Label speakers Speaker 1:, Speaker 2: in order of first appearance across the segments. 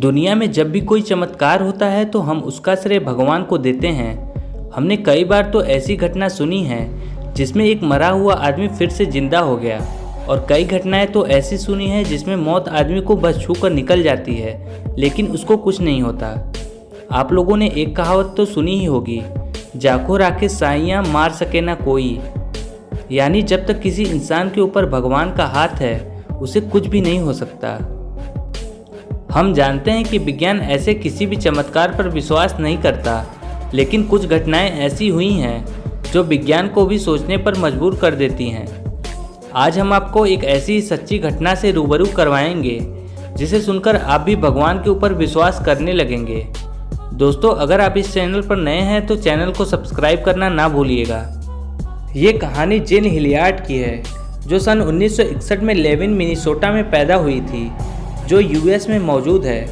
Speaker 1: दुनिया में जब भी कोई चमत्कार होता है तो हम उसका श्रेय भगवान को देते हैं। हमने कई बार तो ऐसी घटना सुनी है जिसमें एक मरा हुआ आदमी फिर से जिंदा हो गया, और कई घटनाएं तो ऐसी सुनी है जिसमें मौत आदमी को बस छू कर निकल जाती है लेकिन उसको कुछ नहीं होता। आप लोगों ने एक कहावत तो सुनी ही होगी, जाको राखे साइयाँ मार सके ना कोई। यानी जब तक किसी इंसान के ऊपर भगवान का हाथ है उसे कुछ भी नहीं हो सकता। हम जानते हैं कि विज्ञान ऐसे किसी भी चमत्कार पर विश्वास नहीं करता, लेकिन कुछ घटनाएं ऐसी हुई हैं जो विज्ञान को भी सोचने पर मजबूर कर देती हैं। आज हम आपको एक ऐसी सच्ची घटना से रूबरू करवाएंगे जिसे सुनकर आप भी भगवान के ऊपर विश्वास करने लगेंगे। दोस्तों, अगर आप इस चैनल पर नए हैं तो चैनल को सब्सक्राइब करना ना भूलिएगा। ये कहानी जिन हिलियार्ड की है जो सन 1961 में लेविन मिनीसोटा में पैदा हुई थी, जो यूएस में मौजूद है।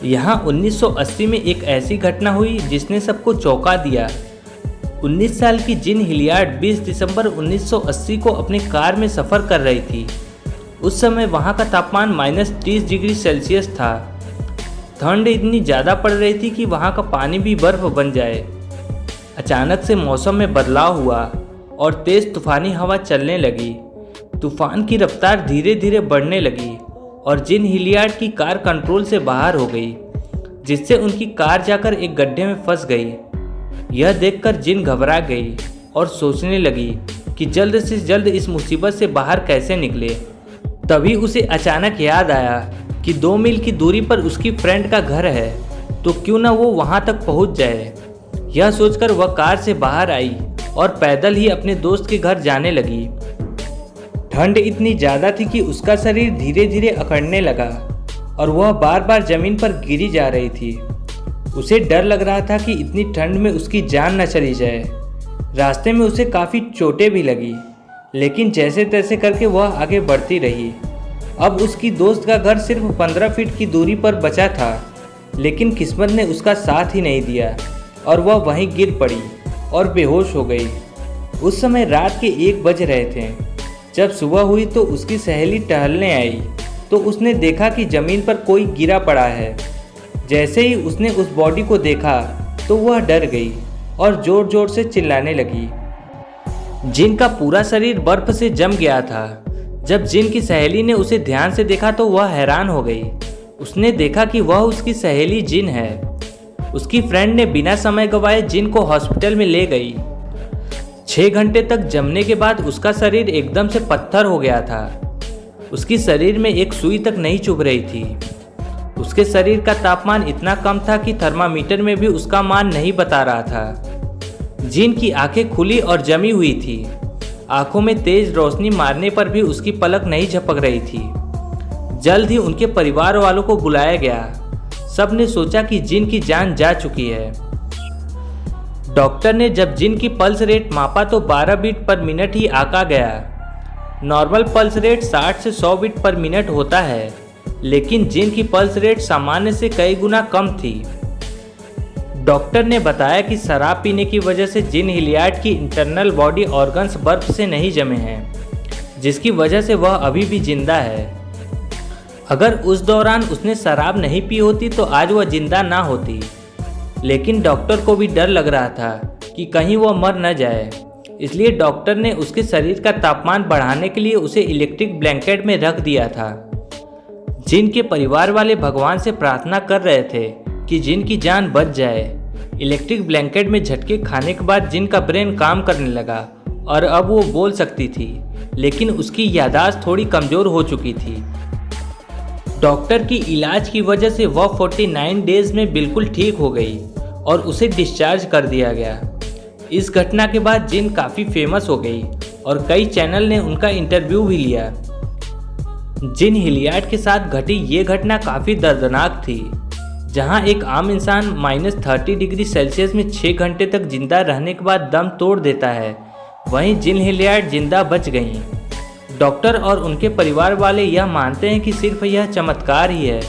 Speaker 1: यहाँ 1980 में एक ऐसी घटना हुई जिसने सबको चौंका दिया। 19 साल की जिन हिलियार्ड 20 दिसंबर 1980 को अपनी कार में सफ़र कर रही थी। उस समय वहाँ का तापमान -30 डिग्री सेल्सियस था। ठंड इतनी ज़्यादा पड़ रही थी कि वहाँ का पानी भी बर्फ़ बन जाए। अचानक से मौसम में बदलाव हुआ और तेज़ तूफ़ानी हवा चलने लगी। तूफ़ान की रफ्तार धीरे धीरे बढ़ने लगी और जिन हिलियार्ड की कार कंट्रोल से बाहर हो गई, जिससे उनकी कार जाकर एक गड्ढे में फंस गई। यह देखकर जिन घबरा गई और सोचने लगी कि जल्द से जल्द इस मुसीबत से बाहर कैसे निकले। तभी उसे अचानक याद आया कि 2 मील की दूरी पर उसकी फ्रेंड का घर है, तो क्यों ना वो वहाँ तक पहुँच जाए। यह सोचकर वह कार से बाहर आई और पैदल ही अपने दोस्त के घर जाने लगी। ठंड इतनी ज़्यादा थी कि उसका शरीर धीरे धीरे अकड़ने लगा और वह बार बार ज़मीन पर गिरी जा रही थी। उसे डर लग रहा था कि इतनी ठंड में उसकी जान न चली जाए। रास्ते में उसे काफ़ी चोटें भी लगी, लेकिन जैसे तैसे करके वह आगे बढ़ती रही। अब उसकी दोस्त का घर सिर्फ 15 फीट की दूरी पर बचा था, लेकिन किस्मत ने उसका साथ ही नहीं दिया और वह वहीं गिर पड़ी और बेहोश हो गई। उस समय रात के 1 बज रहे थे। जब सुबह हुई तो उसकी सहेली टहलने आई तो उसने देखा कि ज़मीन पर कोई गिरा पड़ा है। जैसे ही उसने उस बॉडी को देखा तो वह डर गई और ज़ोर ज़ोर से चिल्लाने लगी। जिन का पूरा शरीर बर्फ से जम गया था। जब जिन की सहेली ने उसे ध्यान से देखा तो वह हैरान हो गई। उसने देखा कि वह उसकी सहेली जिन है। उसकी फ्रेंड ने बिना समय गंवाए जिन को हॉस्पिटल में ले गई। 6 घंटे तक जमने के बाद उसका शरीर एकदम से पत्थर हो गया था। उसकी शरीर में एक सुई तक नहीं चुभ रही थी। उसके शरीर का तापमान इतना कम था कि थर्मामीटर में भी उसका मान नहीं बता रहा था। जिन की आंखें खुली और जमी हुई थी। आंखों में तेज रोशनी मारने पर भी उसकी पलक नहीं झपक रही थी। जल्द ही उनके परिवार वालों को बुलाया गया। सब ने सोचा कि जिन की जान जा चुकी है। डॉक्टर ने जब जिन की पल्स रेट मापा तो 12 बीट पर मिनट ही आंका गया। नॉर्मल पल्स रेट 60 से 100 बीट पर मिनट होता है, लेकिन जिन की पल्स रेट सामान्य से कई गुना कम थी। डॉक्टर ने बताया कि शराब पीने की वजह से जिन हिलियार्ड की इंटरनल बॉडी ऑर्गन्स बर्फ से नहीं जमे हैं, जिसकी वजह से वह अभी भी जिंदा है। अगर उस दौरान उसने शराब नहीं पी होती तो आज वह जिंदा ना होती। लेकिन डॉक्टर को भी डर लग रहा था कि कहीं वह मर न जाए, इसलिए डॉक्टर ने उसके शरीर का तापमान बढ़ाने के लिए उसे इलेक्ट्रिक ब्लैंकेट में रख दिया था। जिन के परिवार वाले भगवान से प्रार्थना कर रहे थे कि जिन की जान बच जाए। इलेक्ट्रिक ब्लैंकेट में झटके खाने के बाद जिन का ब्रेन काम करने लगा और अब वो बोल सकती थी, लेकिन उसकी याददाश्त थोड़ी कमज़ोर हो चुकी थी। डॉक्टर की इलाज की वजह से वह 49 डेज में बिल्कुल ठीक हो गई और उसे डिस्चार्ज कर दिया गया। इस घटना के बाद जिन काफ़ी फेमस हो गई और कई चैनल ने उनका इंटरव्यू भी लिया। जिन हिलियार्ड के साथ घटी ये घटना काफ़ी दर्दनाक थी, जहां एक आम इंसान -30 डिग्री सेल्सियस में 6 घंटे तक जिंदा रहने के बाद दम तोड़ देता है, वहीं जिन हिलियार्ड जिंदा बच गईं। डॉक्टर और उनके परिवार वाले यह मानते हैं कि सिर्फ यह चमत्कार ही है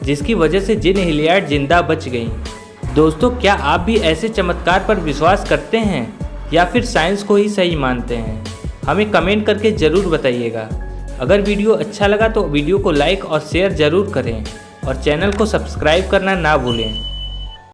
Speaker 1: जिसकी वजह से जिन हिलियार्ड जिंदा बच गईं। दोस्तों, क्या आप भी ऐसे चमत्कार पर विश्वास करते हैं या फिर साइंस को ही सही मानते हैं? हमें कमेंट करके ज़रूर बताइएगा। अगर वीडियो अच्छा लगा तो वीडियो को लाइक और शेयर ज़रूर करें और चैनल को सब्सक्राइब करना ना भूलें।